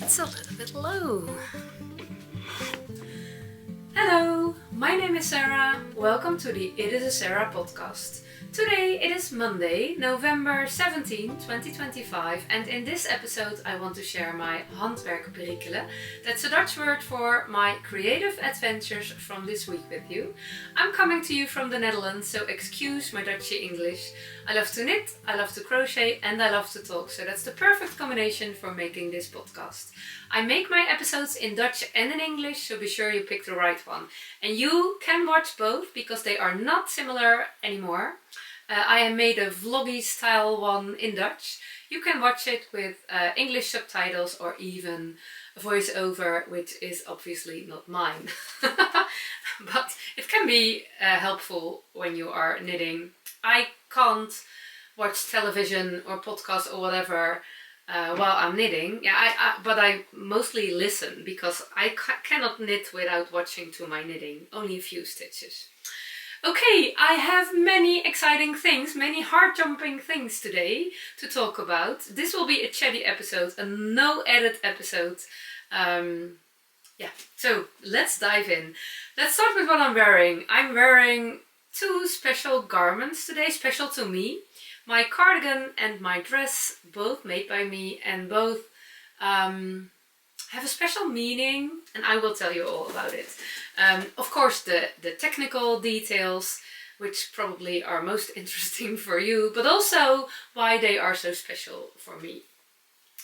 It's a little bit low. Hello, my name is Sarah. Welcome to the It is a Sarah podcast. Today it is Monday, November 17, 2025, and in this episode I want to share my handwerk perikelen. That's a Dutch word for my creative adventures from this week with you. I'm coming to you from the Netherlands, so excuse my Dutchy English. I love to knit, I love to crochet, and I love to talk, so that's the perfect combination for making this podcast. I make my episodes in Dutch and in English, so be sure you pick the right one. And you can watch both because they are not similar anymore. I have made a vloggy style one in Dutch. You can watch it with English subtitles or even a voiceover, which is obviously not mine. But it can be helpful when you are knitting. I can't watch television or podcast or whatever while I'm knitting. Yeah, but I mostly listen because I cannot knit without watching to my knitting. Only a few stitches. Okay, I have many exciting things, many heart-jumping things today to talk about. This will be a chatty episode, a no-edit episode. So let's dive in. Let's start with what I'm wearing. I'm wearing two special garments today, special to me. My cardigan and my dress, both made by me, and both have a special meaning, and I will tell you all about it. Of course, the technical details, which probably are most interesting for you, but also why they are so special for me.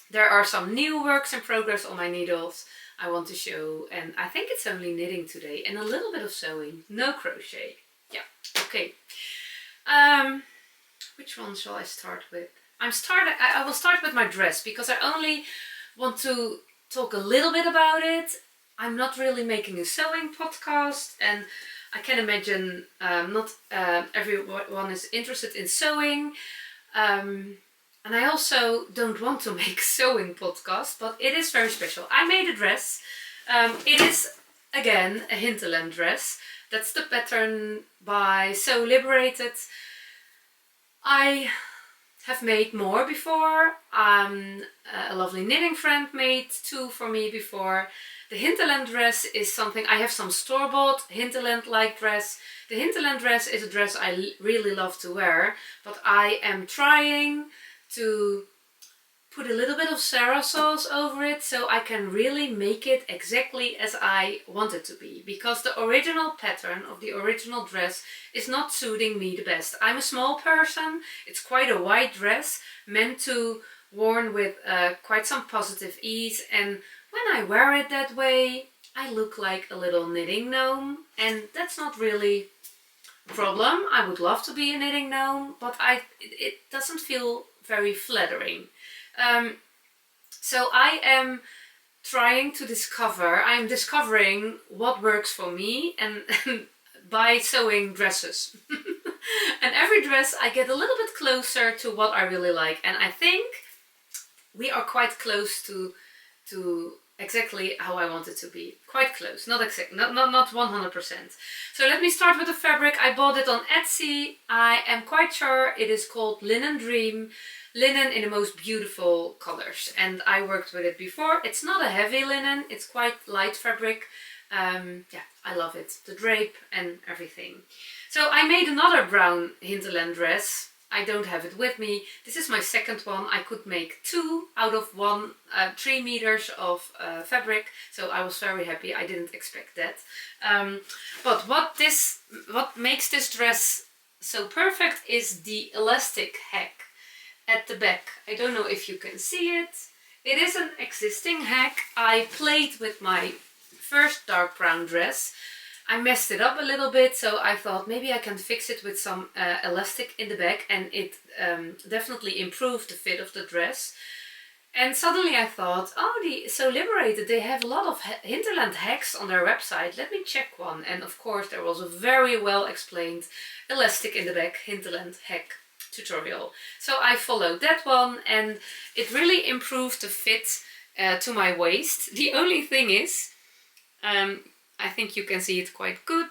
There are some new works in progress on my needles I want to show, and I think it's only knitting today and a little bit of sewing, no crochet. Yeah, okay. Which one shall I start with? I will start with my dress because I only want to talk a little bit about it. I'm not really making a sewing podcast, and I can imagine not everyone is interested in sewing. And I also don't want to make a sewing podcast, but it is very special. I made a dress. It is, again, a Hinterland dress. That's the pattern by Liberated. I have made more before. A lovely knitting friend made two for me before. The Hinterland dress is something, I have some store-bought Hinterland-like dress. The Hinterland dress is a dress I really love to wear, but I am trying to put a little bit of Sarah sauce over it so I can really make it exactly as I want it to be, because the original pattern of the original dress is not suiting me the best. I'm a small person, it's quite a wide dress, meant to worn with quite some positive ease, and when I wear it that way I look like a little knitting gnome, and that's not really a problem. I would love to be a knitting gnome, but it doesn't feel very flattering. So I am trying to I'm discovering what works for me and by sewing dresses. And every dress I get a little bit closer to what I really like, and I think we are quite close to exactly how I want it to be. Quite close, not 100%. So let me start with the fabric. I bought it on Etsy. I am quite sure it is called Linen Dream. Linen in the most beautiful colors, and I worked with it before. It's not a heavy linen, it's quite light fabric. Yeah, I love it, the drape and everything. So I made another brown Hinterland dress. I don't have it with me. This is my second one. I could make two out of 3 meters of fabric, so I was very happy. I didn't expect that. But what makes this dress so perfect is the elastic hack at the back. I don't know if you can see it. It is an existing hack I played with my first dark brown dress. I messed it up a little bit, so I thought maybe I can fix it with some elastic in the back, and it definitely improved the fit of the dress. And suddenly I thought, oh, So Liberated, they have a lot of Hinterland hacks on their website. Let me check one. And of course there was a very well explained elastic in the back Hinterland hack tutorial. So I followed that one, and it really improved the fit to my waist. The only thing is, I think you can see it quite good,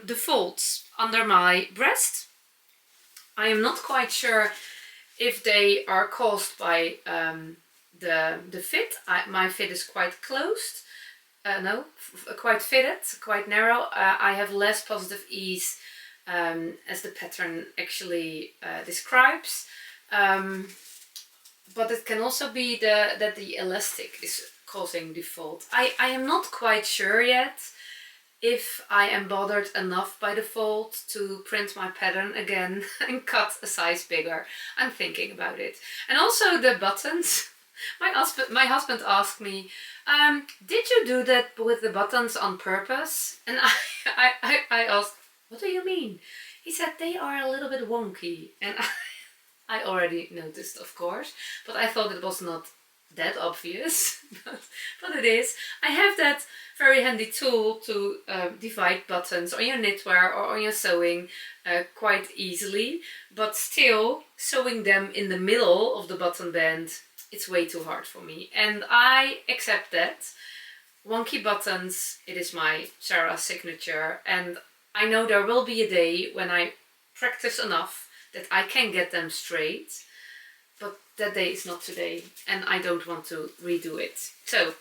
the folds under my breast I am not quite sure if they are caused by the fit. My fit is quite closed. No, quite fitted, quite narrow. I have less positive ease as the pattern actually describes. But it can also be that the elastic is causing the fold. I am not quite sure yet if I am bothered enough by the fold to print my pattern again and cut a size bigger. I'm thinking about it. And also the buttons. My husband asked me, did you do that with the buttons on purpose? And I asked, what do you mean? He said they are a little bit wonky. And I already noticed, of course, but I thought it was not that obvious, but it is. I have that very handy tool to divide buttons on your knitwear or on your sewing quite easily, but still sewing them in the middle of the button band, it's way too hard for me, and I accept that. Wonky buttons, it is my Sarah signature, and I know there will be a day when I practice enough that I can get them straight, but that day is not today, and I don't want to redo it. So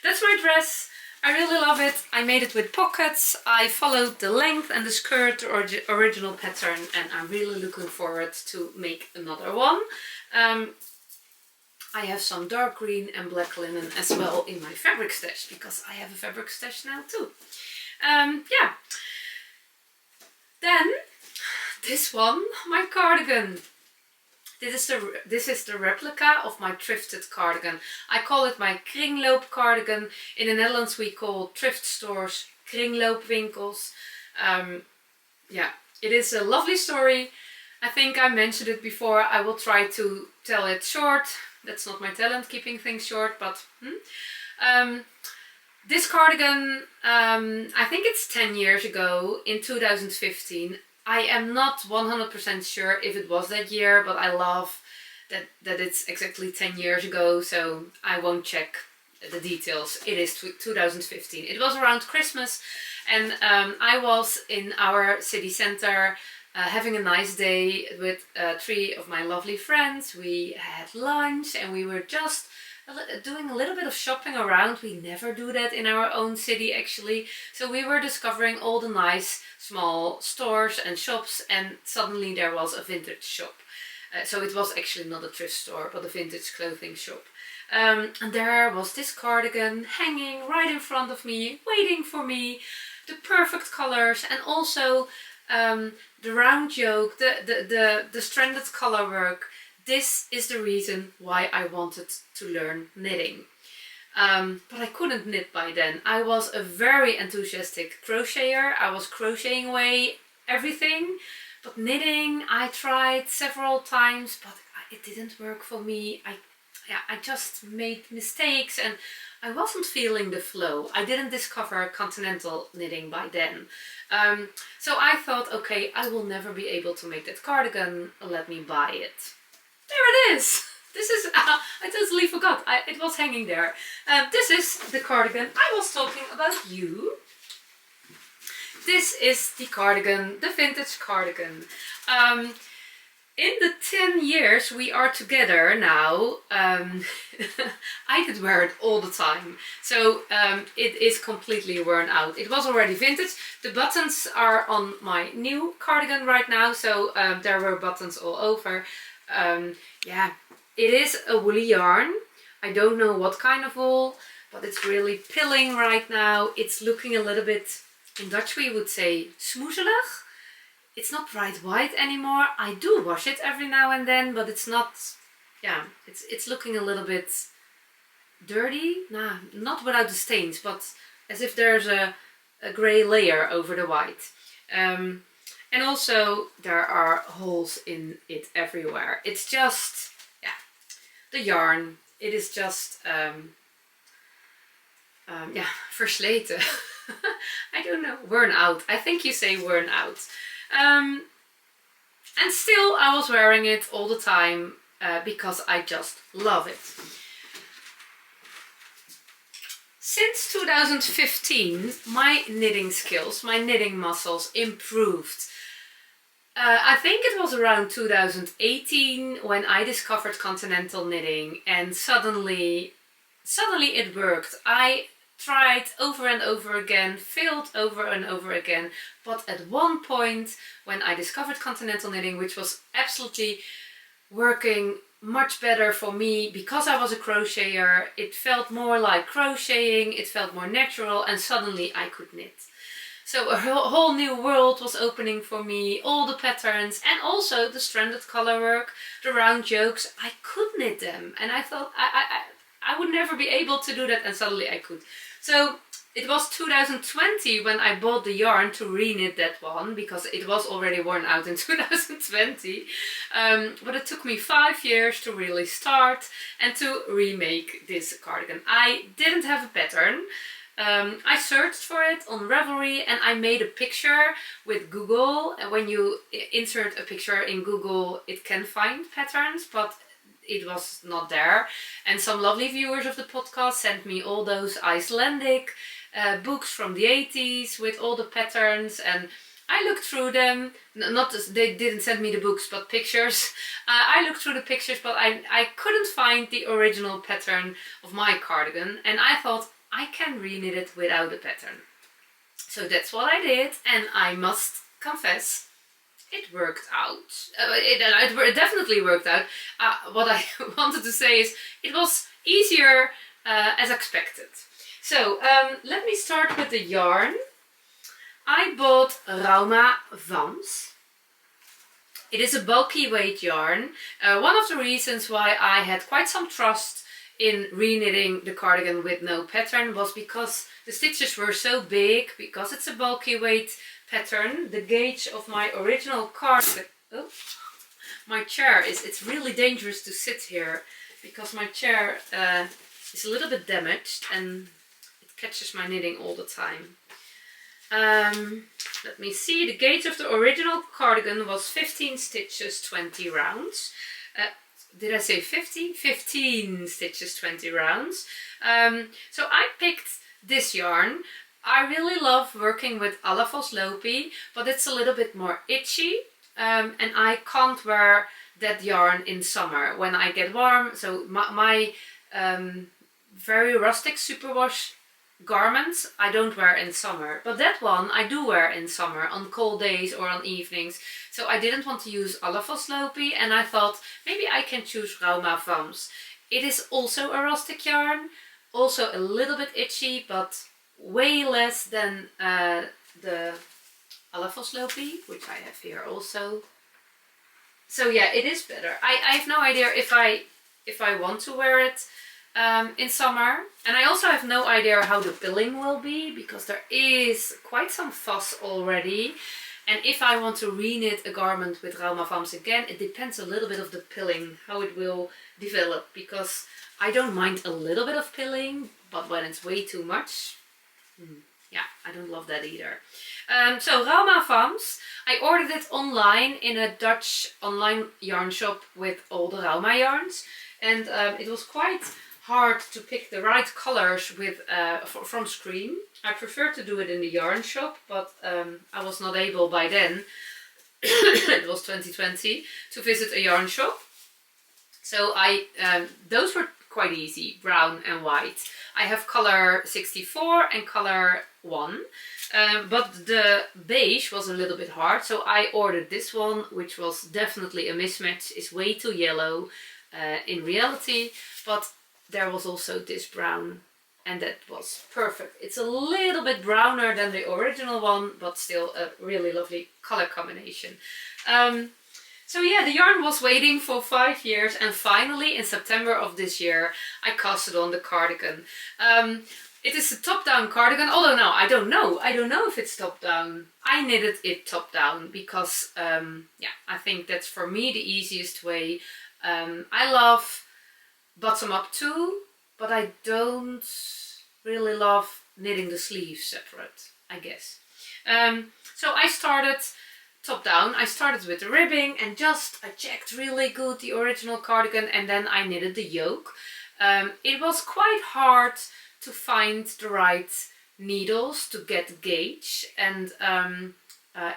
that's my dress. I really love it. I made it with pockets. I followed the length and the skirt, the original pattern, and I'm really looking forward to make another one. I have some dark green and black linen as well in my fabric stash, because I have a fabric stash now too. Yeah. Then this one, my cardigan. This is the replica of my thrifted cardigan. I call it my kringloop cardigan. In the Netherlands we call thrift stores kringloopwinkels. Yeah, it is a lovely story. I think I mentioned it before. I will try to tell it short. That's not my talent, keeping things short, but this cardigan, I think it's 10 years ago, in 2015. I am not 100% sure if it was that year, but I love that it's exactly 10 years ago, so I won't check the details. It is 2015. It was around Christmas, and I was in our city center having a nice day with 3 of my lovely friends. We had lunch and we were just doing a little bit of shopping around. We never do that in our own city actually. So we were discovering all the nice small stores and shops, and suddenly there was a vintage shop. So it was actually not a thrift store, but a vintage clothing shop. And there was this cardigan hanging right in front of me, waiting for me. The perfect colors, and also the round yoke, the stranded color work. This is the reason why I wanted to learn knitting. But I couldn't knit by then. I was a very enthusiastic crocheter. I was crocheting away everything. But knitting, I tried several times, but it didn't work for me. I just made mistakes and I wasn't feeling the flow. I didn't discover continental knitting by then. So I thought, okay, I will never be able to make that cardigan. Let me buy it. There it is. This is, I totally forgot, it was hanging there. This is the cardigan I was talking about you. This is the cardigan, the vintage cardigan. In the 10 years we are together now, I could wear it all the time. So it is completely worn out. It was already vintage. The buttons are on my new cardigan right now, so there were buttons all over. Yeah, it is a woolly yarn. I don't know what kind of wool, but it's really pilling right now. It's looking a little bit, in Dutch we would say smoezelig. It's not bright white anymore. I do wash it every now and then, but it's not, yeah, it's looking a little bit dirty. Nah, not without the stains, but as if there's a grey layer over the white. And also there are holes in it everywhere. It's just, yeah, the yarn. It is just, yeah, versleten. I don't know, worn out. I think you say worn out. And still I was wearing it all the time because I just love it. Since 2015 my knitting skills, my knitting muscles improved I think it was around 2018 when I discovered continental knitting, and suddenly it worked. I tried over and over again, failed over and over again, but at one point when I discovered continental knitting, which was absolutely working much better for me because I was a crocheter, it felt more like crocheting, it felt more natural, and suddenly I could knit. So a whole new world was opening for me, all the patterns and also the stranded color work, the round yokes. I could knit them, and I thought I would never be able to do that, and suddenly I could. So it was 2020 when I bought the yarn to re-knit that one, because it was already worn out in 2020. But it took me 5 years to really start and to remake this cardigan. I didn't have a pattern. I searched for it on Ravelry and I made a picture with Google. And when you insert a picture in Google, it can find patterns, but it was not there. And some lovely viewers of the podcast sent me all those Icelandic books from the 80s with all the patterns, and I looked through them. They didn't send me the books, but pictures. I looked through the pictures, but I couldn't find the original pattern of my cardigan, and I thought, I can re-knit it without a pattern. So that's what I did, and I must confess, it worked out. It definitely worked out. What I wanted to say is, it was easier as expected. So let me start with the yarn. I bought Rauma Vams. It is a bulky weight yarn. One of the reasons why I had quite some trust in re-knitting the cardigan with no pattern was because the stitches were so big, because it's a bulky weight pattern. The gauge of my original cardigan, oh, my chair it's really dangerous to sit here because my chair is a little bit damaged and it catches my knitting all the time. Let me see, the gauge of the original cardigan was 15 stitches, 20 rounds. Did I say 50? 15 stitches, 20 rounds. So I picked this yarn. I really love working with Alafos Lopi, but it's a little bit more itchy. And I can't wear that yarn in summer when I get warm. So my very rustic superwash garments I don't wear in summer, but that one I do wear in summer on cold days or on evenings. So I didn't want to use Alafos Lopi, and I thought maybe I can choose Rauma Vams. It is also a rustic yarn, also a little bit itchy, but way less than the Alafos Lopi, which I have here also. So yeah, it is better. I have no idea if I want to wear it in summer, and I also have no idea how the pilling will be, because there is quite some fuss already, and if I want to re-knit a garment with Rauma Vams again, it depends a little bit of the pilling, how it will develop, because I don't mind a little bit of pilling, but when it's way too much, yeah, I don't love that either. So Rauma Vams, I ordered it online in a Dutch online yarn shop with all the Rauma yarns, and it was quite hard to pick the right colors with from screen. I prefer to do it in the yarn shop, but I was not able by then, it was 2020, to visit a yarn shop. So those were quite easy, brown and white. I have color 64 and color 1, but the beige was a little bit hard, so I ordered this one, which was definitely a mismatch. It's way too yellow in reality, but there was also this brown, and that was perfect. It's a little bit browner than the original one, but still a really lovely color combination. So yeah, the yarn was waiting for 5 years, and finally in September of this year I casted on the cardigan. It is a top-down cardigan, although no, I don't know if it's top-down. I knitted it top-down because yeah, I think that's for me the easiest way. I love bottom-up too, but I don't really love knitting the sleeves separate, I guess. So I started top down. I started with the ribbing and I checked really good the original cardigan, and then I knitted the yoke. It was quite hard to find the right needles to get gauge, and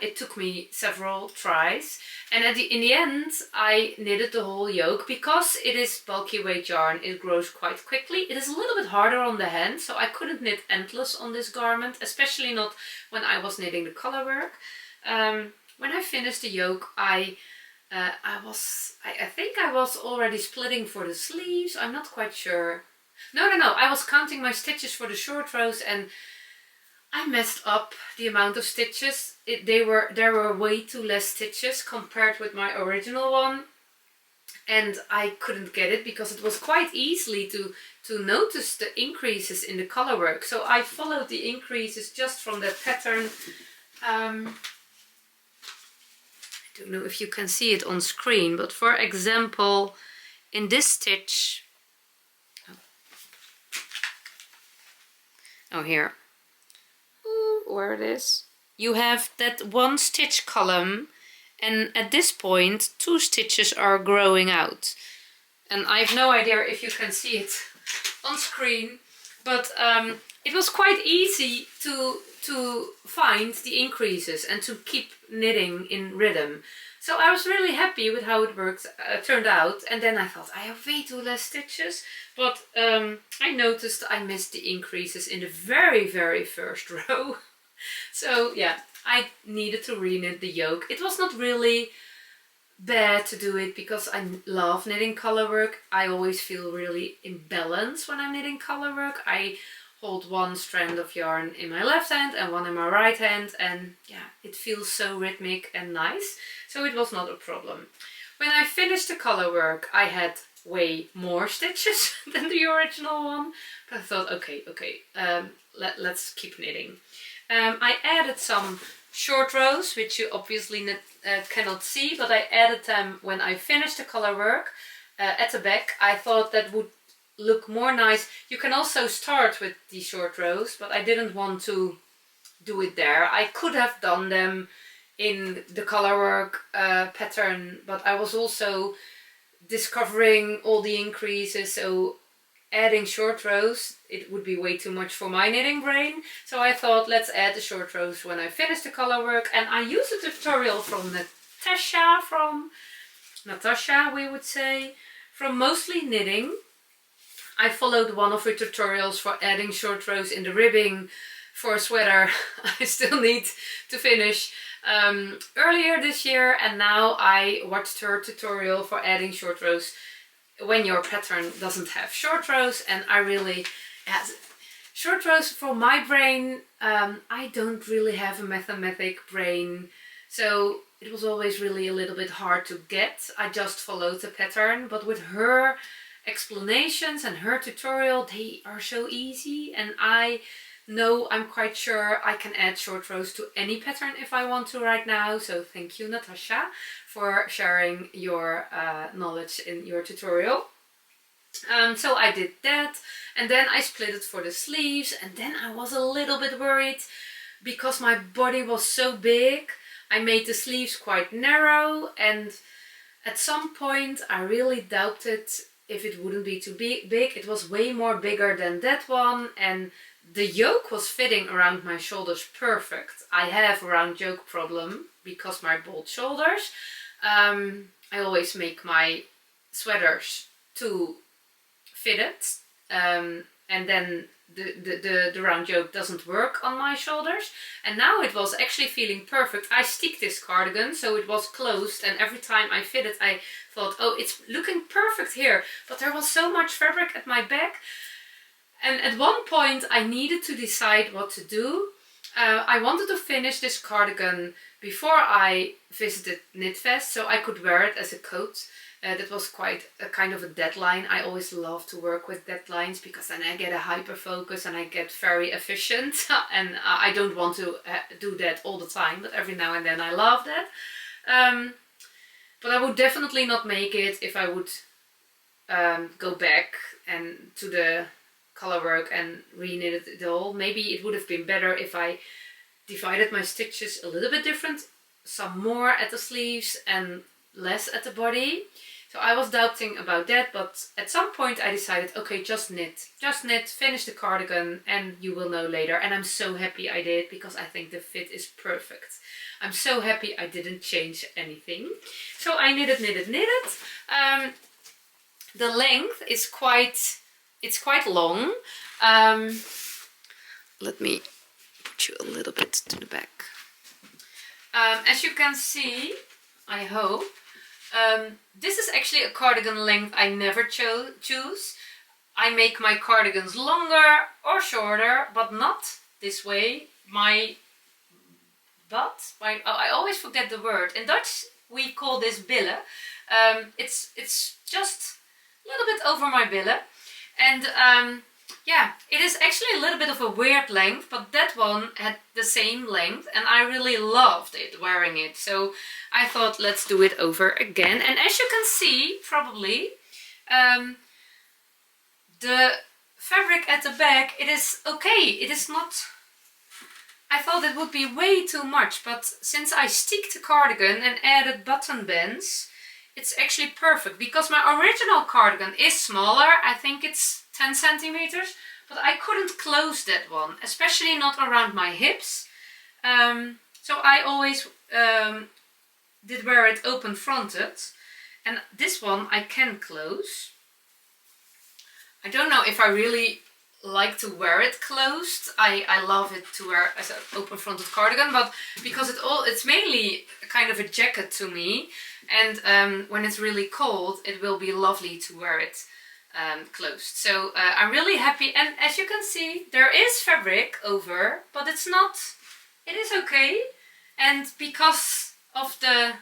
it took me several tries, and in the end I knitted the whole yoke. Because it is bulky weight yarn, it grows quite quickly. It is a little bit harder on the hand, so I couldn't knit endless on this garment, especially not when I was knitting the color work. When I finished the yoke, I think I was already splitting for the sleeves. I'm not quite sure. No, I was counting my stitches for the short rows, and I messed up the amount of stitches. There were way too less stitches compared with my original one, and I couldn't get it because it was quite easily to notice the increases in the color work. So I followed the increases just from the pattern. I don't know if you can see it on screen, but for example, in this stitch, oh here, where it is, you have that one stitch column, and at this point 2 stitches are growing out, and I have no idea if you can see it on screen, but it was quite easy to find the increases and to keep knitting in rhythm. So I was really happy with how it turned out, and then I thought I have way too less stitches, but I noticed I missed the increases in the very first row. So yeah, I needed to re-knit the yoke. It was not really bad to do it because I love knitting color work. I always feel really in balance when I'm knitting color work. I hold one strand of yarn in my left hand and one in my right hand, and yeah, it feels so rhythmic and nice, so it was not a problem. When I finished the color work, I had way more stitches than the original one, but I thought okay, let's keep knitting. I added some short rows, which you obviously cannot see, but I added them when I finished the color work at the back. I thought that would look more nice. You can also start with the short rows, but I didn't want to do it there. I could have done them in the color work pattern, but I was also discovering all the increases, so adding short rows, it would be way too much for my knitting brain. So I thought, let's add the short rows when I finish the color work, and I used a tutorial from Natasha, we would say, from Mostly Knitting. I followed one of her tutorials for adding short rows in the ribbing for a sweater I still need to finish earlier this year, and now I watched her tutorial for adding short rows when your pattern doesn't have short rows. And I really, short rows for my brain, I don't really have a mathematic brain, so it was always really a little bit hard to get. I just followed the pattern, but with her explanations and her tutorial, they are so easy, and I know, I'm quite sure I can add short rows to any pattern if I want to right now. So thank you, Natasha, for sharing your knowledge in your tutorial. So I did that, and then I split it for the sleeves, and then I was a little bit worried because my body was so big. I made the sleeves quite narrow, and at some point I really doubted if it wouldn't be too big. It was way more bigger than that one, and the yoke was fitting around my shoulders perfect. I have a round yoke problem because my bold shoulders. I always make my sweaters too fitted, and then the round yoke doesn't work on my shoulders. And now it was actually feeling perfect. I stick this cardigan, so it was closed, and every time I fit it I thought, oh, it's looking perfect here, but there was so much fabric at my back. And at one point I needed to decide what to do. I wanted to finish this cardigan before I visited Knitfest, so I could wear it as a coat. That was quite a kind of a deadline. I always love to work with deadlines because then I get a hyper focus and I get very efficient. And I don't want to do that all the time, but every now and then I love that. But I would definitely not make it if I would go back and to the color work and re-knitted it all. Maybe it would have been better if I divided my stitches a little bit different, some more at the sleeves and less at the body. So I was doubting about that, but at some point I decided, okay, just knit, finish the cardigan, and you will know later. And I'm so happy I did, because I think the fit is perfect. I'm so happy I didn't change anything. So I knitted. The length is quite long. Let me put you a little bit to the back. As you can see, I hope, this is actually a cardigan length I never choose. I make my cardigans longer or shorter, but not this way. I always forget the word. In Dutch we call this billen. It's just a little bit over my billen. And yeah, it is actually a little bit of a weird length, but that one had the same length and I really loved it wearing it. So I thought, let's do it over again. And as you can see, probably, the fabric at the back, it is okay. It is not... I thought it would be way too much, but since I sticked the cardigan and added button bands, it's actually perfect. Because my original cardigan is smaller, I think it's 10 centimeters, but I couldn't close that one, especially not around my hips. So I always did wear it open fronted, and this one I can close. I don't know if I really like to wear it closed. I love it to wear as an open fronted cardigan, but because it's mainly kind of a jacket to me, and when it's really cold it will be lovely to wear it closed. So I'm really happy, and as you can see there is fabric over, but it is okay, and because of the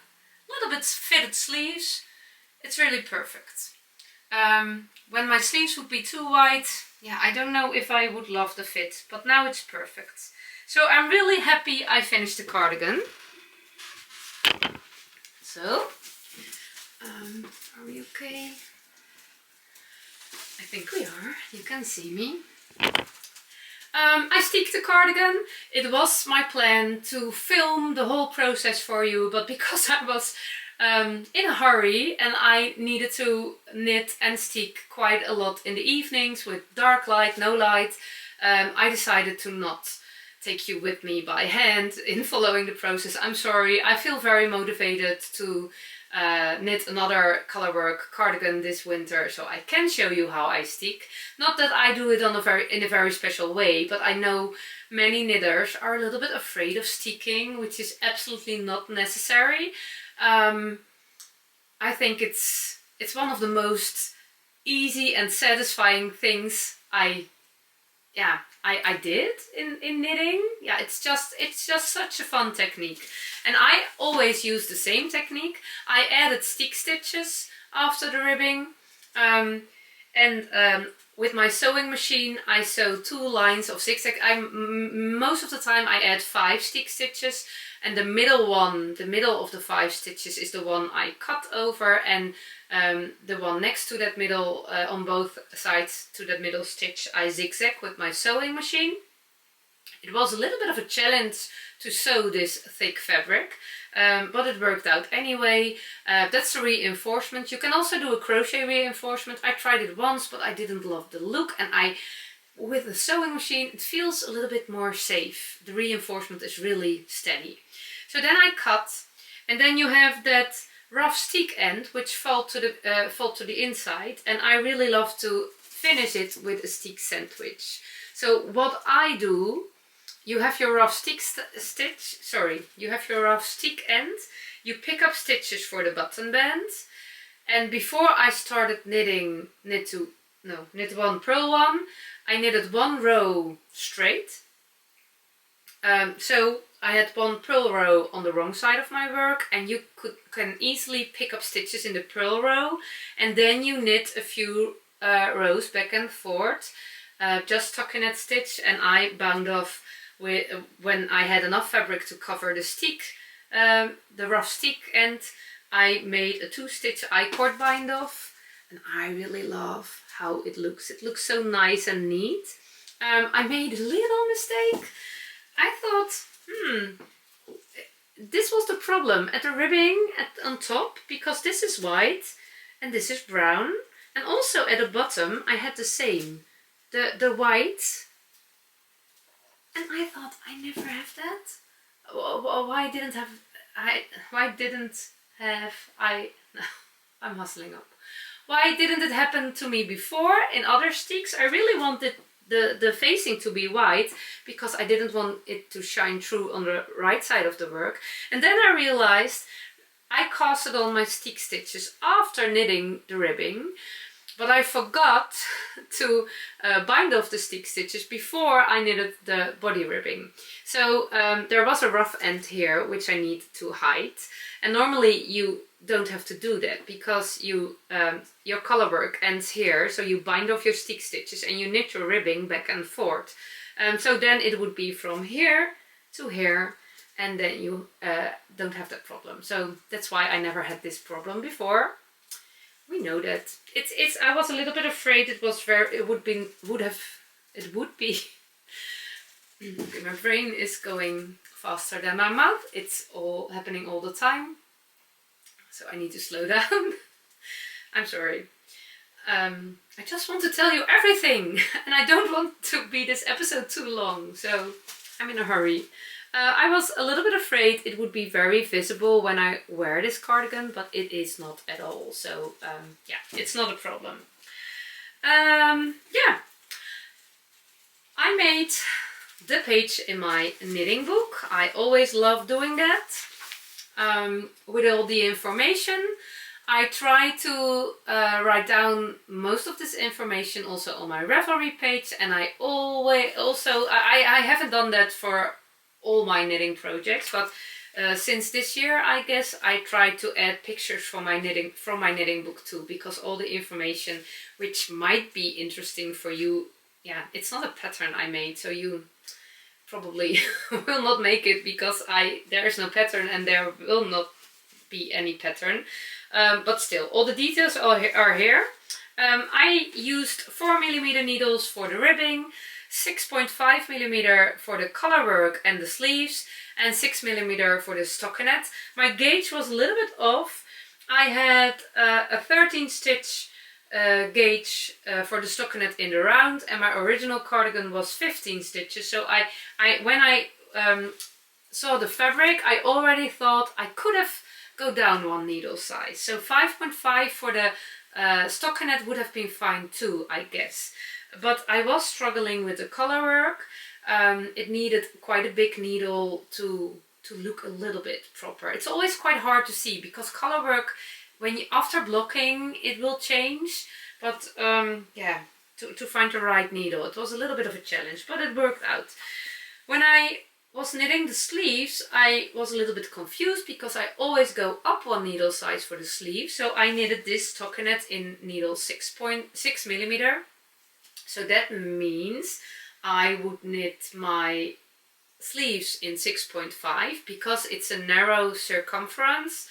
little bit fitted sleeves, it's really perfect. When my sleeves would be too wide, yeah, I don't know if I would love the fit, but now it's perfect. So I'm really happy I finished the cardigan. So, are we okay? I think we are. You can see me. I sticked the cardigan. It was my plan to film the whole process for you, but because I was in a hurry and I needed to knit and stick quite a lot in the evenings with dark light, no light, I decided to not take you with me by hand in following the process. I'm sorry. I feel very motivated to knit another colorwork cardigan this winter, so I can show you how I stick. Not that I do it in a very special way, but I know many knitters are a little bit afraid of sticking, which is absolutely not necessary. I think it's one of the most easy and satisfying things I did in knitting. Yeah, it's just such a fun technique, and I always use the same technique. I added stick stitches after the ribbing, and with my sewing machine I sew 2 lines of zigzag. Most of the time I add 5 stick stitches, and the middle of the 5 stitches is the one I cut over, and the one next to that middle, on both sides to that middle stitch, I zigzag with my sewing machine. It was a little bit of a challenge to sew this thick fabric, but it worked out anyway. That's the reinforcement. You can also do a crochet reinforcement. I tried it once, but I didn't love the look, and with a sewing machine it feels a little bit more safe. The reinforcement is really steady. So then I cut, and then you have that rough stick end which fold to the inside, and I really love to finish it with a stick sandwich. So what I do, you have your rough stick end, you pick up stitches for the button band, and before I started knitting knit 1 purl 1, I knitted 1 row straight. So I had 1 purl row on the wrong side of my work, and you can easily pick up stitches in the purl row, and then you knit a few rows back and forth, just stockinette stitch, and I bound off when I had enough fabric to cover the stick, the rough stick end. I made a 2-stitch I-cord bind off, and I really love how it looks. It looks so nice and neat. I made a little mistake. I thought, this was the problem at the ribbing on top, because this is white and this is brown. And also at the bottom I had the same, the white. And I thought, I never have that. Why didn't I, no, I'm hustling up. Why didn't it happen to me before in other sticks? I really wanted the facing to be white because I didn't want it to shine through on the right side of the work. And then I realized I casted on my stick stitches after knitting the ribbing, but I forgot to bind off the stick stitches before I knitted the body ribbing. So there was a rough end here which I need to hide, and normally you don't have to do that because you your color work ends here, so you bind off your stick stitches and you knit your ribbing back and forth. So then it would be from here to here, and then you don't have that problem. So that's why I never had this problem before. We know that I was a little bit afraid it would be okay, my brain is going faster than my mouth. It's all happening all the time, so I need to slow down. I'm sorry. I just want to tell you everything, and I don't want to be this episode too long, so I'm in a hurry. I was a little bit afraid it would be very visible when I wear this cardigan, but it is not at all. So yeah, it's not a problem. Yeah, I made the page in my knitting book. I always love doing that with all the information. I try to write down most of this information also on my Ravelry page, and I haven't done that for all my knitting projects, but since this year I guess I try to add pictures from my knitting book too, because all the information which might be interesting for you, yeah, it's not a pattern I made, so you probably will not make it because there is no pattern and there will not be any pattern, but still all the details are here. I used 4mm needles for the ribbing, 6.5mm for the color work and the sleeves, and 6mm for the stockinette. My gauge was a little bit off. I had a 13 stitch gauge for the stockinette in the round, and my original cardigan was 15 stitches. So when I saw the fabric, I already thought I could have go down one needle size. So 5.5 for the stockinette would have been fine too, I guess. But I was struggling with the color work. It needed quite a big needle to look a little bit proper. It's always quite hard to see because color work, after blocking, it will change. But yeah, to find the right needle, it was a little bit of a challenge, but it worked out. When I was knitting the sleeves, I was a little bit confused because I always go up one needle size for the sleeve. So I knitted this stockinette in needle 6.6mm. So that means I would knit my sleeves in 6.5 because it's a narrow circumference.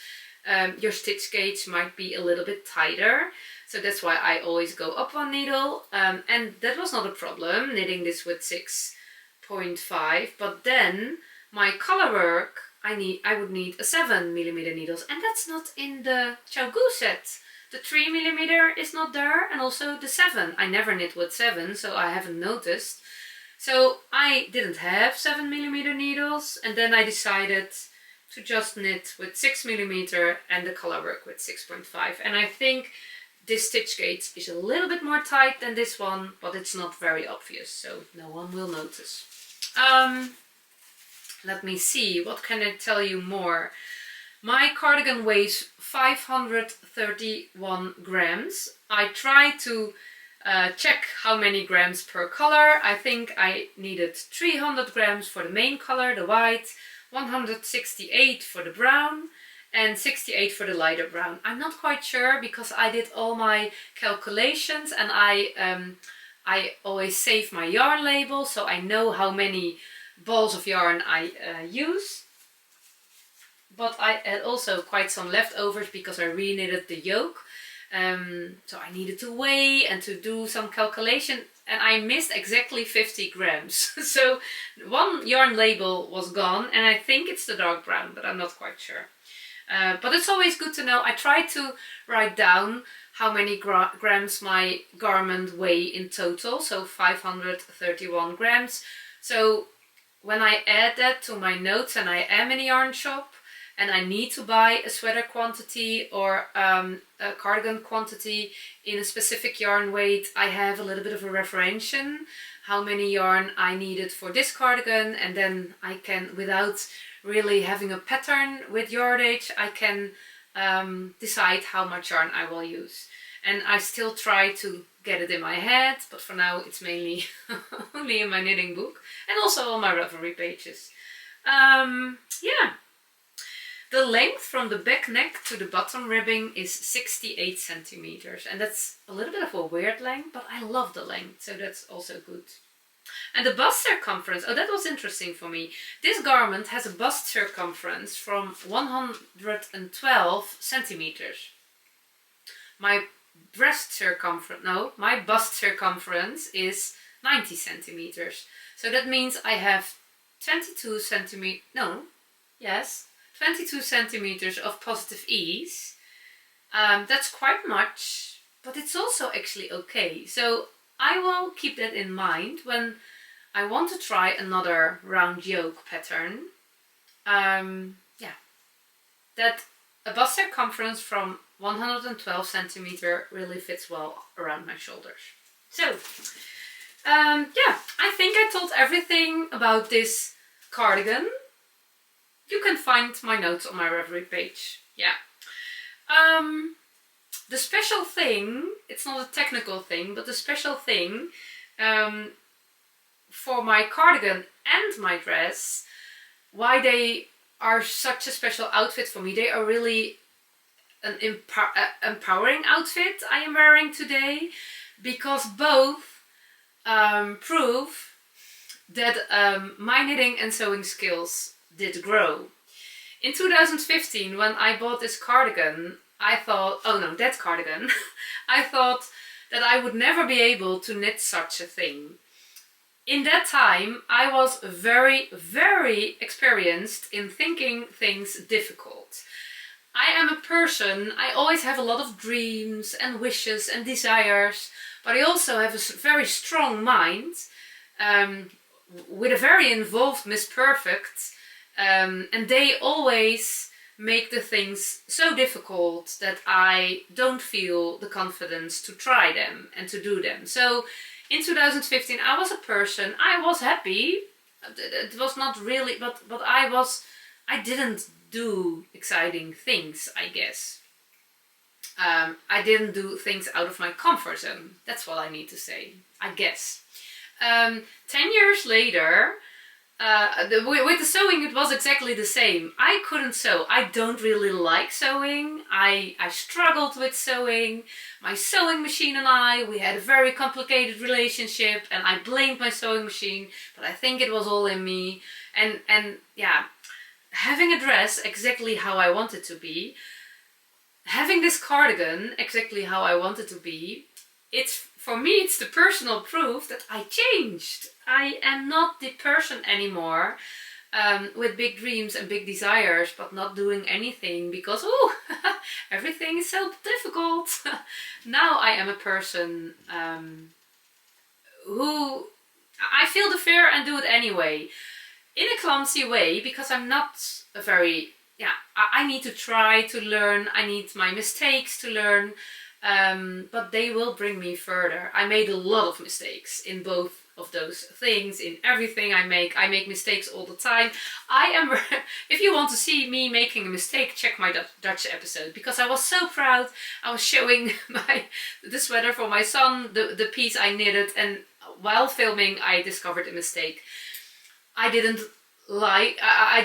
Your stitch gauge might be a little bit tighter. So that's why I always go up one needle. And that was not a problem, knitting this with 6.5. But then my color work, I would need a 7mm needles. And that's not in the Gu set. The 3mm is not there, and also the 7. I never knit with 7, so I haven't noticed. So I didn't have 7mm needles, and then I decided to just knit with 6mm and the color work with 6.5. And I think this stitch gauge is a little bit more tight than this one, but it's not very obvious, so no one will notice. Let me see, what can I tell you more? My cardigan weighs 531 grams. I tried to check how many grams per color. I think I needed 300 grams for the main color, the white, 168 for the brown, and 68 for the lighter brown. I'm not quite sure because I did all my calculations, and I always save my yarn label, so I know how many balls of yarn I use. But I had also quite some leftovers because I re-knitted the yoke. So I needed to weigh and to do some calculation, and I missed exactly 50 grams. So one yarn label was gone, and I think it's the dark brown, but I'm not quite sure. But it's always good to know. I try to write down how many grams my garment weigh in total, so 531 grams. So when I add that to my notes and I am in a yarn shop and I need to buy a sweater quantity or a cardigan quantity in a specific yarn weight, I have a little bit of a reference how many yarn I needed for this cardigan, and then I can, without really having a pattern with yardage, I can decide how much yarn I will use. And I still try to get it in my head, but for now it's mainly only in my knitting book and also on my Ravelry pages. Yeah, the length from the back neck to the bottom ribbing is 68 centimeters, and that's a little bit of a weird length, but I love the length, so that's also good. And the bust circumference, oh, that was interesting for me. This garment has a bust circumference from 112 centimeters. My breast circumference, no, my bust circumference is 90 centimeters. So that means I have 22 centimeters, no, yes, 22 centimeters of positive ease. That's quite much, but it's also actually okay. So I will keep that in mind when I want to try another round yoke pattern. Yeah, that a bust circumference from 112 centimeter really fits well around my shoulders. So, yeah, I think I told everything about this cardigan. You can find my notes on my Ravelry page. Yeah. The special thing, it's not a technical thing, but the special thing for my cardigan and my dress, why they are such a special outfit for me, they are really an empowering outfit I am wearing today, because both prove that my knitting and sewing skills did grow. In 2015, when I bought this cardigan, I thought, oh no, that cardigan, I thought that I would never be able to knit such a thing. In that time, I was very, very experienced in thinking things difficult. I am a person, I always have a lot of dreams and wishes and desires, but I also have a very strong mind with a very involved Miss Perfect, and they always make the things so difficult that I don't feel the confidence to try them and to do them. So in 2015 I was a person, I was happy, it was not really, but I didn't do exciting things, I guess. I didn't do things out of my comfort zone, that's what I need to say, I guess. 10 years later, with the sewing it was exactly the same. I couldn't sew. I don't really like sewing. I struggled with sewing. My sewing machine and we had a very complicated relationship, and I blamed my sewing machine, but I think it was all in me. And yeah, having a dress exactly how I wanted to be, having this cardigan exactly how I wanted to be, for me it's the personal proof that I changed. I am not the person anymore with big dreams and big desires, but not doing anything because, oh, everything is so difficult. Now I am a person who, I feel the fear and do it anyway. In a clumsy way, because I'm not a very, yeah, I need to try to learn, I need my mistakes to learn, but they will bring me further. I made a lot of mistakes in both of those things, in everything I make mistakes all the time. If you want to see me making a mistake, check my Dutch episode, because I was so proud. I was showing the sweater for my son, the piece I knitted, and while filming I discovered a mistake. I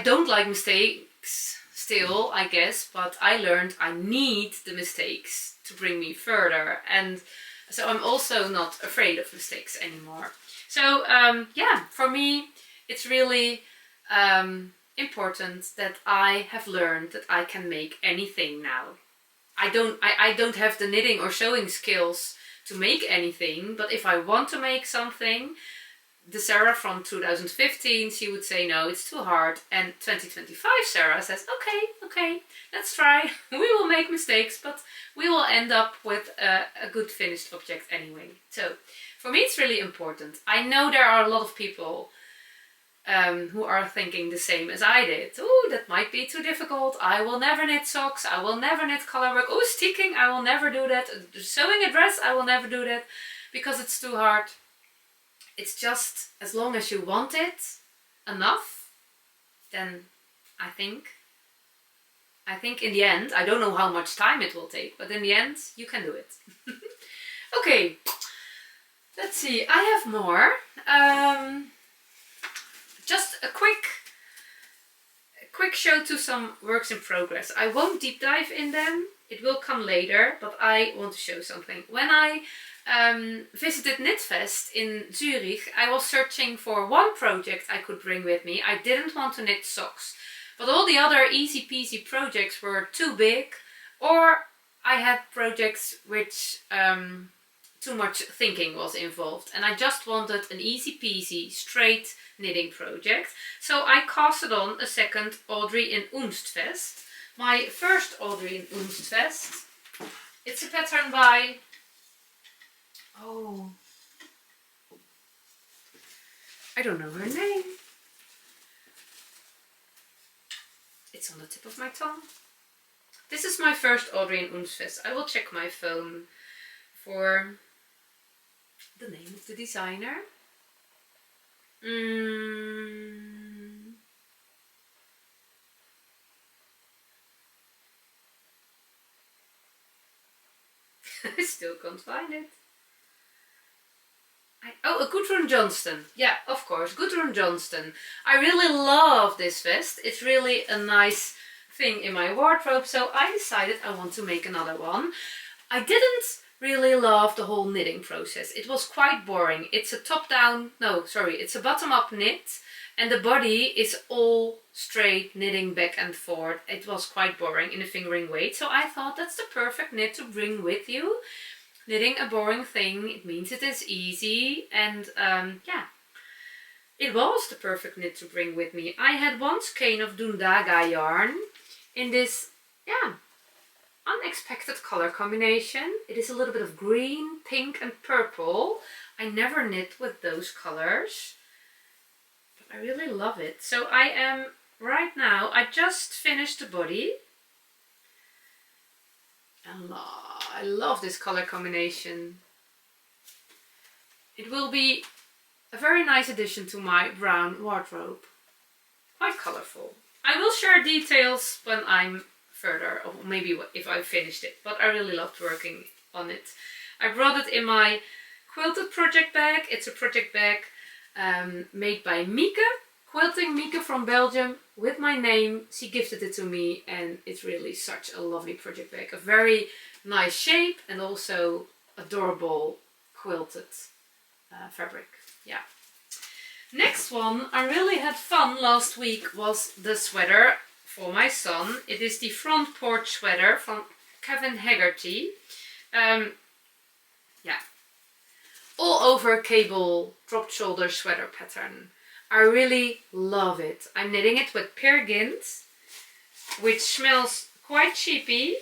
don't like mistakes still, I guess, but I learned I need the mistakes to bring me further, and so I'm also not afraid of mistakes anymore. So yeah, for me it's really important that I have learned that I can make anything now. I don't have the knitting or sewing skills to make anything, but if I want to make something, the Sarah from 2015, she would say no, it's too hard, and 2025 Sarah says okay, okay, let's try. We will make mistakes, but we will end up with a good finished object anyway. So for me it's really important. I know there are a lot of people who are thinking the same as I did. Oh, that might be too difficult. I will never knit socks. I will never knit color work. Oh, sticking, I will never do that. Sewing a dress, I will never do that because it's too hard. It's just as long as you want it enough, then I think in the end, I don't know how much time it will take, but in the end you can do it. Okay, let's see, I have more. Just a quick show to some works in progress. I won't deep dive in them, it will come later, but I want to show something. When I visited Knitfest in Zurich, I was searching for one project I could bring with me. I didn't want to knit socks, but all the other easy peasy projects were too big, or I had projects which too much thinking was involved, and I just wanted an easy peasy straight knitting project. So I casted on a second Audrey in Unst vest. My first Audrey in Unst vest. It's a pattern by, oh, I don't know her name. It's on the tip of my tongue. This is my first Audrey in Unst vest. I will check my phone for the name of the designer. I still can't find it. Oh, a Gudrun Johnston. Yeah, of course, Gudrun Johnston. I really love this vest. It's really a nice thing in my wardrobe, so I decided I want to make another one. I didn't really love the whole knitting process. It was quite boring. It's a it's a bottom-up knit, and the body is all straight knitting back and forth. It was quite boring in a fingering weight, so I thought that's the perfect knit to bring with you. Knitting a boring thing, it means it is easy, and yeah, it was the perfect knit to bring with me. I had one skein of Dundaga yarn in this, yeah, unexpected color combination. It is a little bit of green, pink and purple. I never knit with those colors, but I really love it. So I am right now, I just finished the body. And I love this color combination. It will be a very nice addition to my brown wardrobe. Quite colorful. I will share details when I'm further, or maybe if I finished it, but I really loved working on it. I brought it in my quilted project bag. It's a project bag made by Mieke, Quilting Mieke from Belgium, with my name. She gifted it to me, and it's really such a lovely project bag. A very nice shape and also adorable quilted fabric. Yeah. Next one, I really had fun last week, was the sweater for my son. It is the front porch sweater from Kevin Haggerty. Yeah, all over cable drop shoulder sweater pattern. I really love it. I'm knitting it with Cardigan, which smells quite cheapy.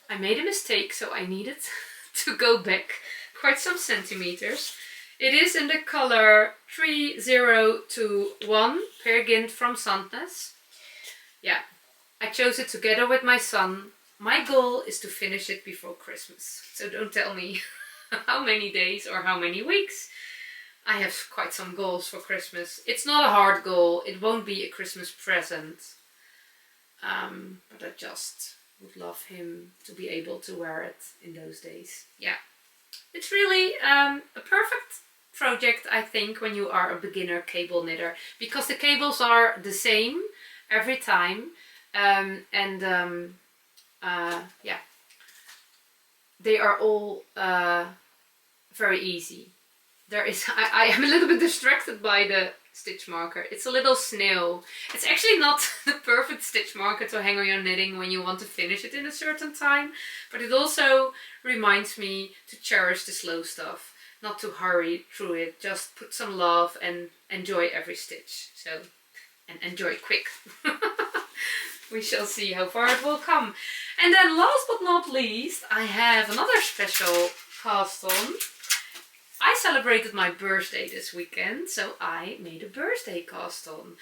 I made a mistake, so I needed to go back quite some centimeters. It is in the color 3021, Cardigan from Sandnes. Yeah, I chose it together with my son. My goal is to finish it before Christmas, so don't tell me how many days or how many weeks. I have quite some goals for Christmas. It's not a hard goal, it won't be a Christmas present, but I just would love him to be able to wear it in those days. Yeah, it's really a perfect project, I think, when you are a beginner cable knitter, because the cables are the same every time, yeah, they are all very easy. I am a little bit distracted by the stitch marker. It's a little snail. It's actually not the perfect stitch marker to hang on your knitting when you want to finish it in a certain time, but it also reminds me to cherish the slow stuff, not to hurry through it, just put some love and enjoy every stitch. So, and enjoy quick. We shall see how far it will come. And then last but not least, I have another special cast on. I celebrated my birthday this weekend, so I made a birthday cast on.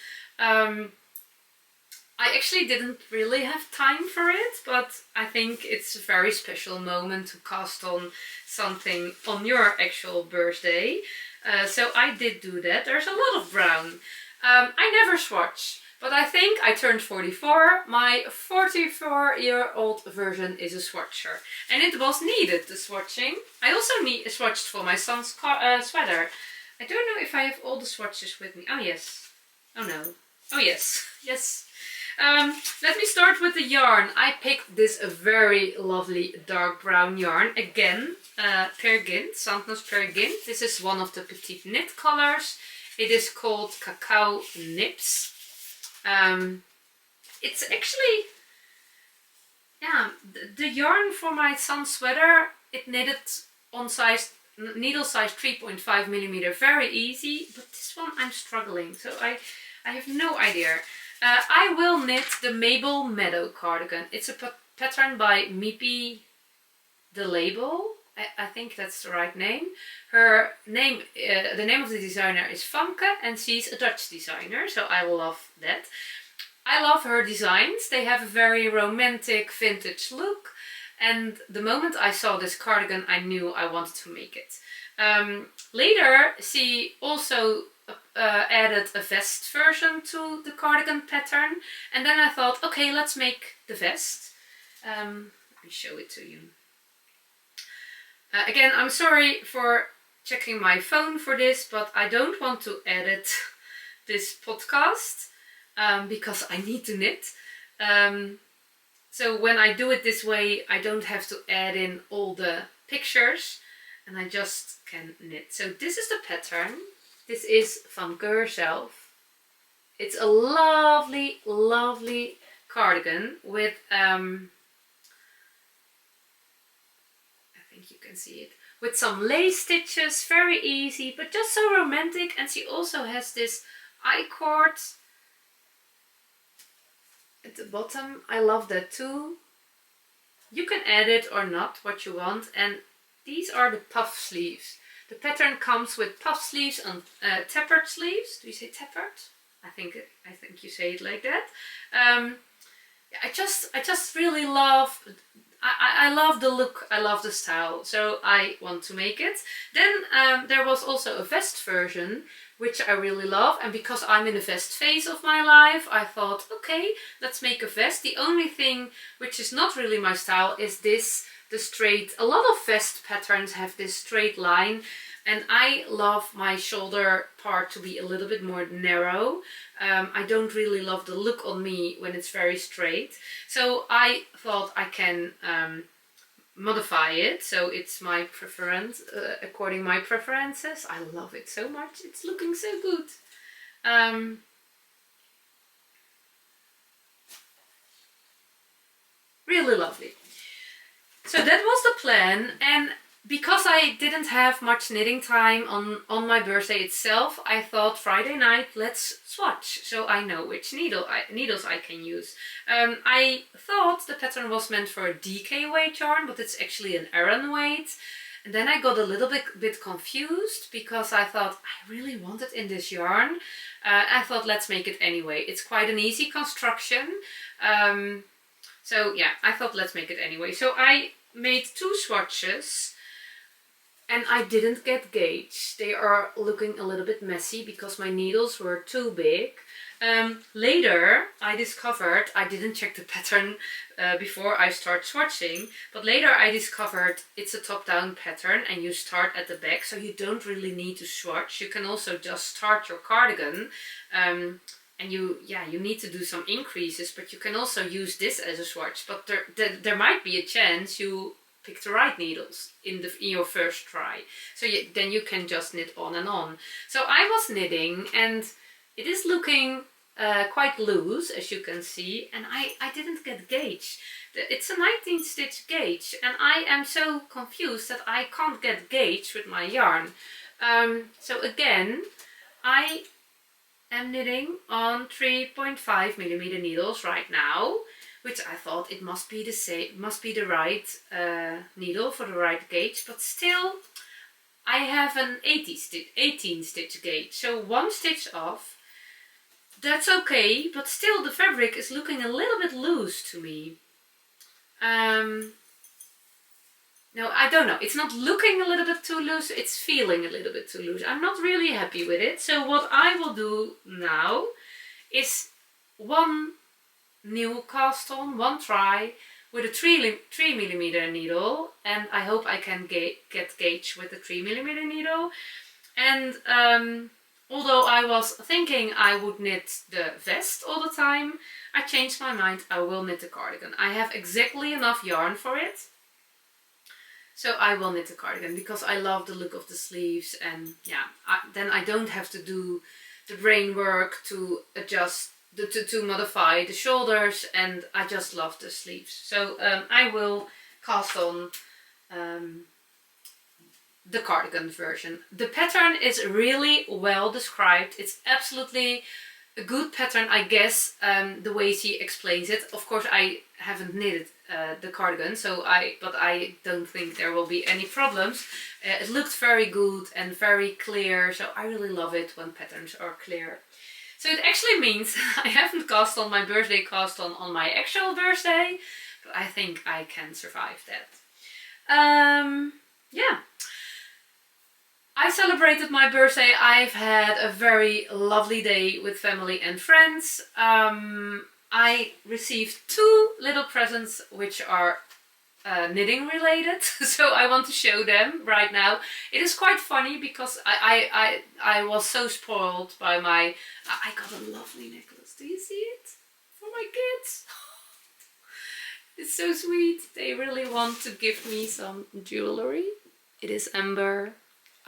I actually didn't really have time for it, but I think it's a very special moment to cast on something on your actual birthday. So I did do that. There's a lot of brown. I never swatch, but I think I turned 44. My 44-year-old version is a swatcher. And it was needed, the swatching. I also swatched for my son's sweater. I don't know if I have all the swatches with me. Oh yes. Oh no. Oh yes. Yes. Let me start with the yarn. I picked this very lovely dark brown yarn. Again, Perikelen, Sandnes Perikelen. This is one of the petite knit colors. It is called Cacao Nips. It's actually, yeah, the yarn for my son's sweater, it knitted on needle size 3.5 millimeter, very easy. But this one I'm struggling, so I have no idea. I will knit the Mabel Meadow cardigan. It's a pattern by Mipi the Label. I think that's the right name. Her name, the name of the designer is Famke, and she's a Dutch designer, so I love that. I love her designs. They have a very romantic vintage look, and the moment I saw this cardigan, I knew I wanted to make it. Later, she also added a vest version to the cardigan pattern, and then I thought, okay, let's make the vest. Let me show it to you. Again, I'm sorry for checking my phone for this, but I don't want to edit this podcast because I need to knit. So when I do it this way, I don't have to add in all the pictures, and I just can knit. So this is the pattern. This is Famke herself. It's a lovely, lovely cardigan with, I think you can see it, with some lace stitches, very easy, but just so romantic. And she also has this I-cord at the bottom. I love that too. You can add it or not, what you want. And these are the puff sleeves. The pattern comes with puff sleeves and tapered sleeves. Do you say tapered? I think you say it like that. Yeah, I just really love. I love the look. I love the style. So I want to make it. Then there was also a vest version, which I really love. And because I'm in the vest phase of my life, I thought, okay, let's make a vest. The only thing which is not really my style is this. The straight, a lot of vest patterns have this straight line, and I love my shoulder part to be a little bit more narrow. I don't really love the look on me when it's very straight. So I thought I can modify it, so it's my preference, according my preferences. I love it so much, it's looking so good. Really lovely. So that was the plan, and because I didn't have much knitting time on my birthday itself, I thought Friday night, let's swatch, so I know which needles I can use. I thought the pattern was meant for a DK weight yarn, but it's actually an Aran weight. And then I got a little bit confused because I thought I really want it in this yarn. I thought let's make it anyway. It's quite an easy construction. So yeah, I thought let's make it anyway. So I made 2 swatches and I didn't get gauge. They are looking a little bit messy because my needles were too big. Later I discovered, I didn't check the pattern before I start swatching, but later I discovered it's a top-down pattern and you start at the back, so you don't really need to swatch. You can also just start your cardigan. And you need to do some increases, but you can also use this as a swatch. But there might be a chance you pick the right needles in your first try. So then you can just knit on and on. So I was knitting, and it is looking quite loose, as you can see. And I didn't get gauge. It's a 19 stitch gauge, and I am so confused that I can't get gauge with my yarn. So again, I am knitting on 3.5mm needles right now, which I thought it must be the same, must be the right needle for the right gauge, but still I have an 18 stitch gauge, so 1 stitch off. That's okay, but still the fabric is looking a little bit loose to me. No, I don't know. It's not looking a little bit too loose, it's feeling a little bit too loose. I'm not really happy with it. So what I will do now is one new cast on, one try with a 3mm needle, and I hope I can get gauge with the 3mm needle. And although I was thinking I would knit the vest all the time, I changed my mind. I will knit the cardigan. I have exactly enough yarn for it. So I will knit the cardigan because I love the look of the sleeves, and yeah, then I don't have to do the brain work to adjust, to modify the shoulders, and I just love the sleeves. So I will cast on the cardigan version. The pattern is really well described. It's absolutely a good pattern, I guess, the way she explains it. Of course, I haven't knitted the cardigan, but I don't think there will be any problems. It looked very good and very clear, so I really love it when patterns are clear. So it actually means I haven't cast on my birthday cast on my actual birthday, but I think I can survive that. Yeah. I celebrated my birthday. I've had a very lovely day with family and friends. I received 2 little presents which are knitting related, so I want to show them right now. It is quite funny because I was so spoiled by I got a lovely necklace. Do you see it? For my kids. It's so sweet. They really want to give me some jewelry. It is amber.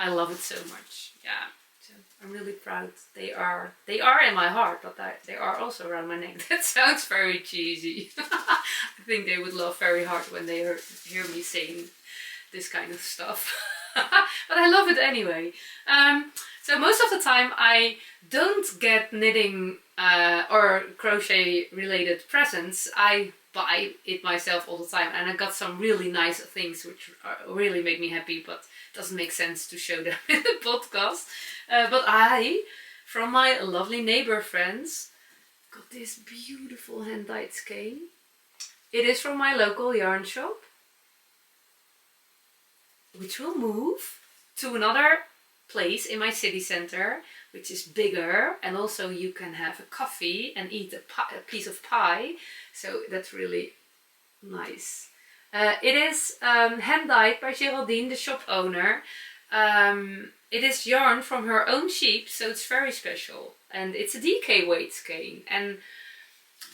I love it so much. Yeah, so I'm really proud. They are in my heart, but they are also around my neck. That sounds very cheesy. I think they would laugh very hard when they hear me saying this kind of stuff. But I love it anyway. So most of the time I don't get knitting or crochet related presents. I buy it myself all the time, and I got some really nice things which really make me happy, but doesn't make sense to show them in the podcast. But I, from my lovely neighbor friends, got this beautiful hand-dyed skein. It is from my local yarn shop, which will move to another place in my city center, which is bigger, and also you can have a coffee and eat a piece of pie, so that's really nice. It is hand-dyed by Geraldine, the shop owner. It is yarn from her own sheep, so it's very special, and it's a DK weight skein, and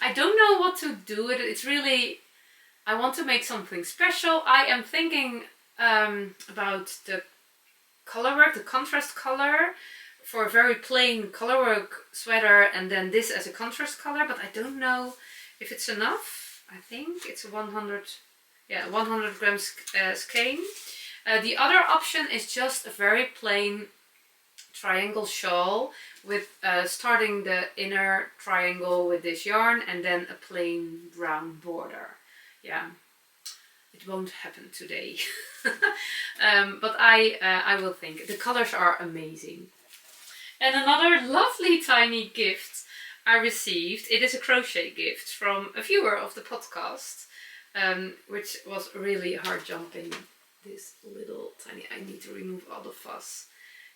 I don't know what to do with it. It's really, I want to make something special. I am thinking about the colorwork, the contrast color, for a very plain colorwork sweater, and then this as a contrast color, but I don't know if it's enough. I think it's 100 grams skein. The other option is just a very plain triangle shawl with starting the inner triangle with this yarn and then a plain brown border. Yeah, it won't happen today. But I will think. The colors are amazing. And another lovely tiny gift I received. It is a crochet gift from a viewer of the podcast, which was really HeartJumping. This little tiny, I need to remove all the fuss.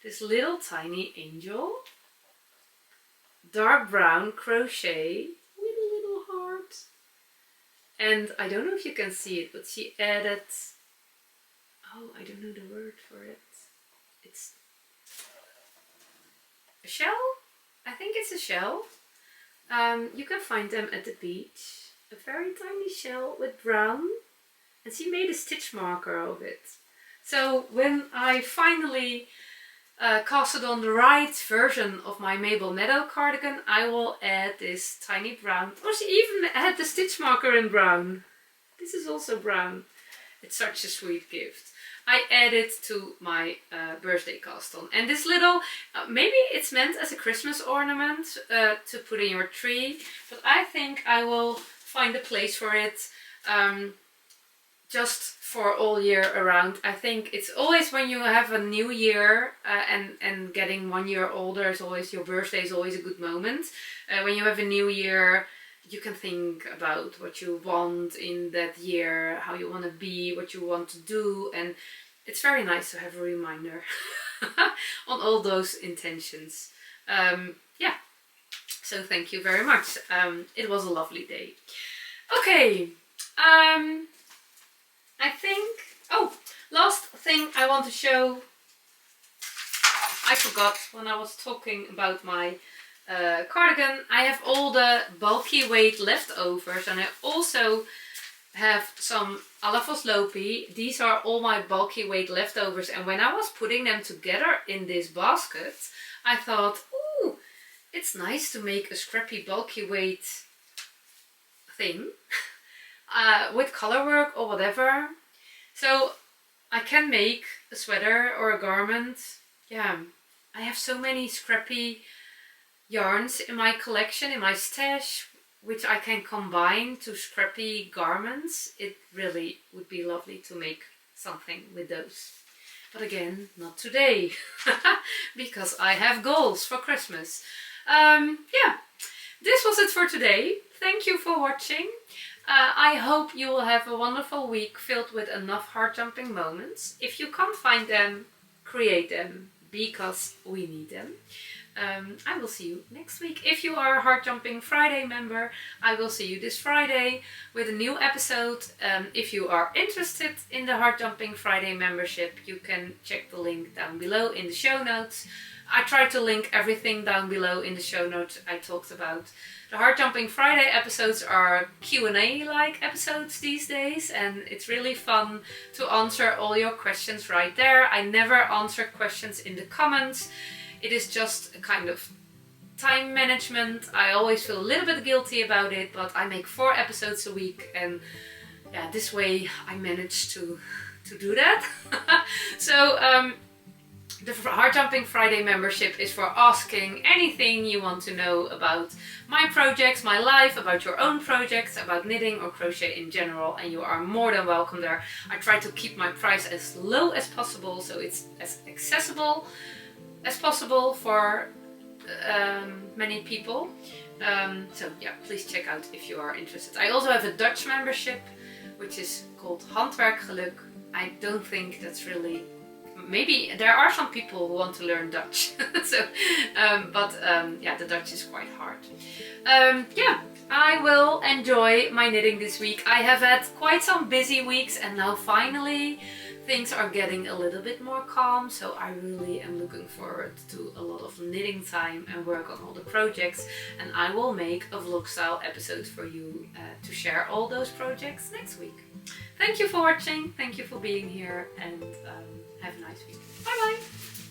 This little tiny angel, dark brown crochet with a little heart. And I don't know if you can see it, but she added, oh, I don't know the word for it. It's a shell? I think it's a shell. You can find them at the beach. A very tiny shell with brown. And she made a stitch marker of it. So when I finally casted on the right version of my Mabel Meadow cardigan, I will add this tiny brown. Oh, she even had the stitch marker in brown. This is also brown. It's such a sweet gift. I added to my birthday cast on. And this little, maybe it's meant as a Christmas ornament to put in your tree, but I think I will find a place for it just for all year around. I think it's always when you have a new year and getting 1 year older is always, your birthday is always a good moment. When you have a new year, you can think about what you want in that year, how you want to be, what you want to do, and it's very nice to have a reminder on all those intentions. Yeah, so thank you very much. It was a lovely day. Okay, I think, oh, last thing I want to show, I forgot when I was talking about my cardigan. I have all the bulky weight leftovers, and I also have some Alafos Lopi. These are all my bulky weight leftovers, and when I was putting them together in this basket, I thought, ooh, it's nice to make a scrappy bulky weight thing with color work or whatever. So I can make a sweater or a garment. Yeah, I have so many scrappy yarns in my collection, in my stash, which I can combine to scrappy garments. It really would be lovely to make something with those. But again, not today, because I have goals for Christmas. Yeah, this was it for today. Thank you for watching. I hope you will have a wonderful week filled with enough heart-jumping moments. If you can't find them, create them, because we need them. I will see you next week. If you are a HeartJumping Friday member, I will see you this Friday with a new episode. If you are interested in the HeartJumping Friday membership, you can check the link down below in the show notes. I try to link everything down below in the show notes I talked about. The HeartJumping Friday episodes are Q&A like episodes these days, and it's really fun to answer all your questions right there. I never answer questions in the comments. It is just a kind of time management. I always feel a little bit guilty about it, but I make 4 episodes a week, and yeah, this way I manage to do that. So the HeartJumping Friday membership is for asking anything you want to know about my projects, my life, about your own projects, about knitting or crochet in general, and you are more than welcome there. I try to keep my price as low as possible, so it's as accessible as possible for many people. So yeah, please check out if you are interested. I also have a Dutch membership, which is called Handwerkgeluk. I don't think that's really, maybe there are some people who want to learn Dutch. So, yeah, the Dutch is quite hard. Yeah, I will enjoy my knitting this week. I have had quite some busy weeks, and now finally things are getting a little bit more calm, so I really am looking forward to a lot of knitting time and work on all the projects, and I will make a vlog style episode for you to share all those projects next week. Thank you for watching, thank you for being here, and have a nice week. Bye bye!